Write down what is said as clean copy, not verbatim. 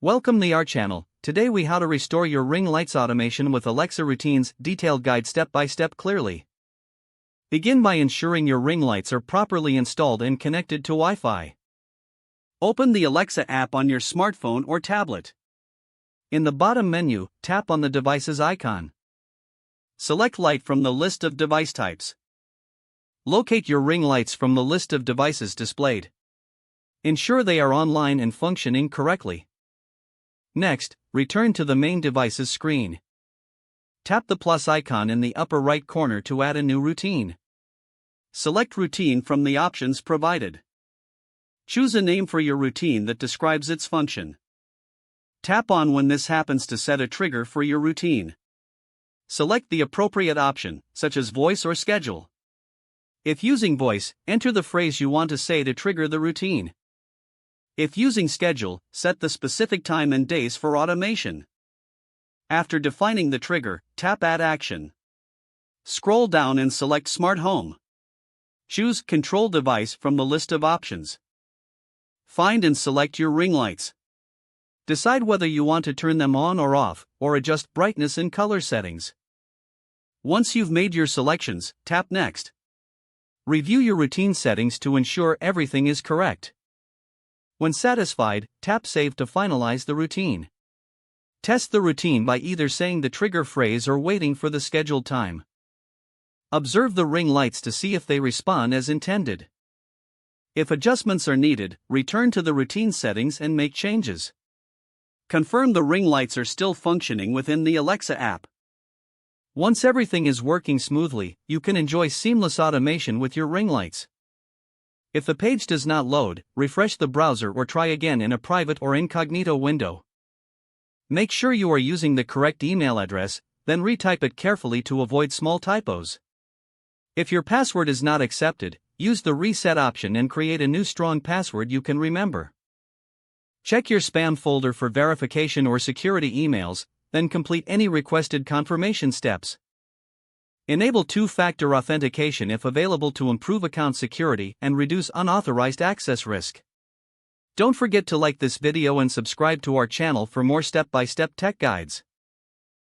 Welcome to our channel. Today we how to restore your Ring lights automation with Alexa routines, detailed guide step by step clearly. Begin by ensuring your Ring lights are properly installed and connected to Wi-Fi. Open the Alexa app on your smartphone or tablet. In the bottom menu, tap on the device's icon. Select light from the list of device types. Locate your Ring lights from the list of devices displayed. Ensure they are online and functioning correctly. Next, return to the main device's screen. Tap the plus icon in the upper right corner to add a new routine. Select routine from the options provided. Choose a name for your routine that describes its function. Tap on when this happens to set a trigger for your routine. Select the appropriate option, such as voice or schedule. If using voice, enter the phrase you want to say to trigger the routine. If using schedule, set the specific time and days for automation. After defining the trigger, tap Add Action. Scroll down and select Smart Home. Choose Control Device from the list of options. Find and select your Ring lights. Decide whether you want to turn them on or off, or adjust brightness and color settings. Once you've made your selections, tap Next. Review your routine settings to ensure everything is correct. When satisfied, tap Save to finalize the routine. Test the routine by either saying the trigger phrase or waiting for the scheduled time. Observe the Ring lights to see if they respond as intended. If adjustments are needed, return to the routine settings and make changes. Confirm the Ring lights are still functioning within the Alexa app. Once everything is working smoothly, you can enjoy seamless automation with your Ring lights. If the page does not load, refresh the browser or try again in a private or incognito window. Make sure you are using the correct email address, then retype it carefully to avoid small typos. If your password is not accepted, use the reset option and create a new strong password you can remember. Check your spam folder for verification or security emails, then complete any requested confirmation steps. Enable two-factor authentication if available to improve account security and reduce unauthorized access risk. Don't forget to like this video and subscribe to our channel for more step-by-step tech guides.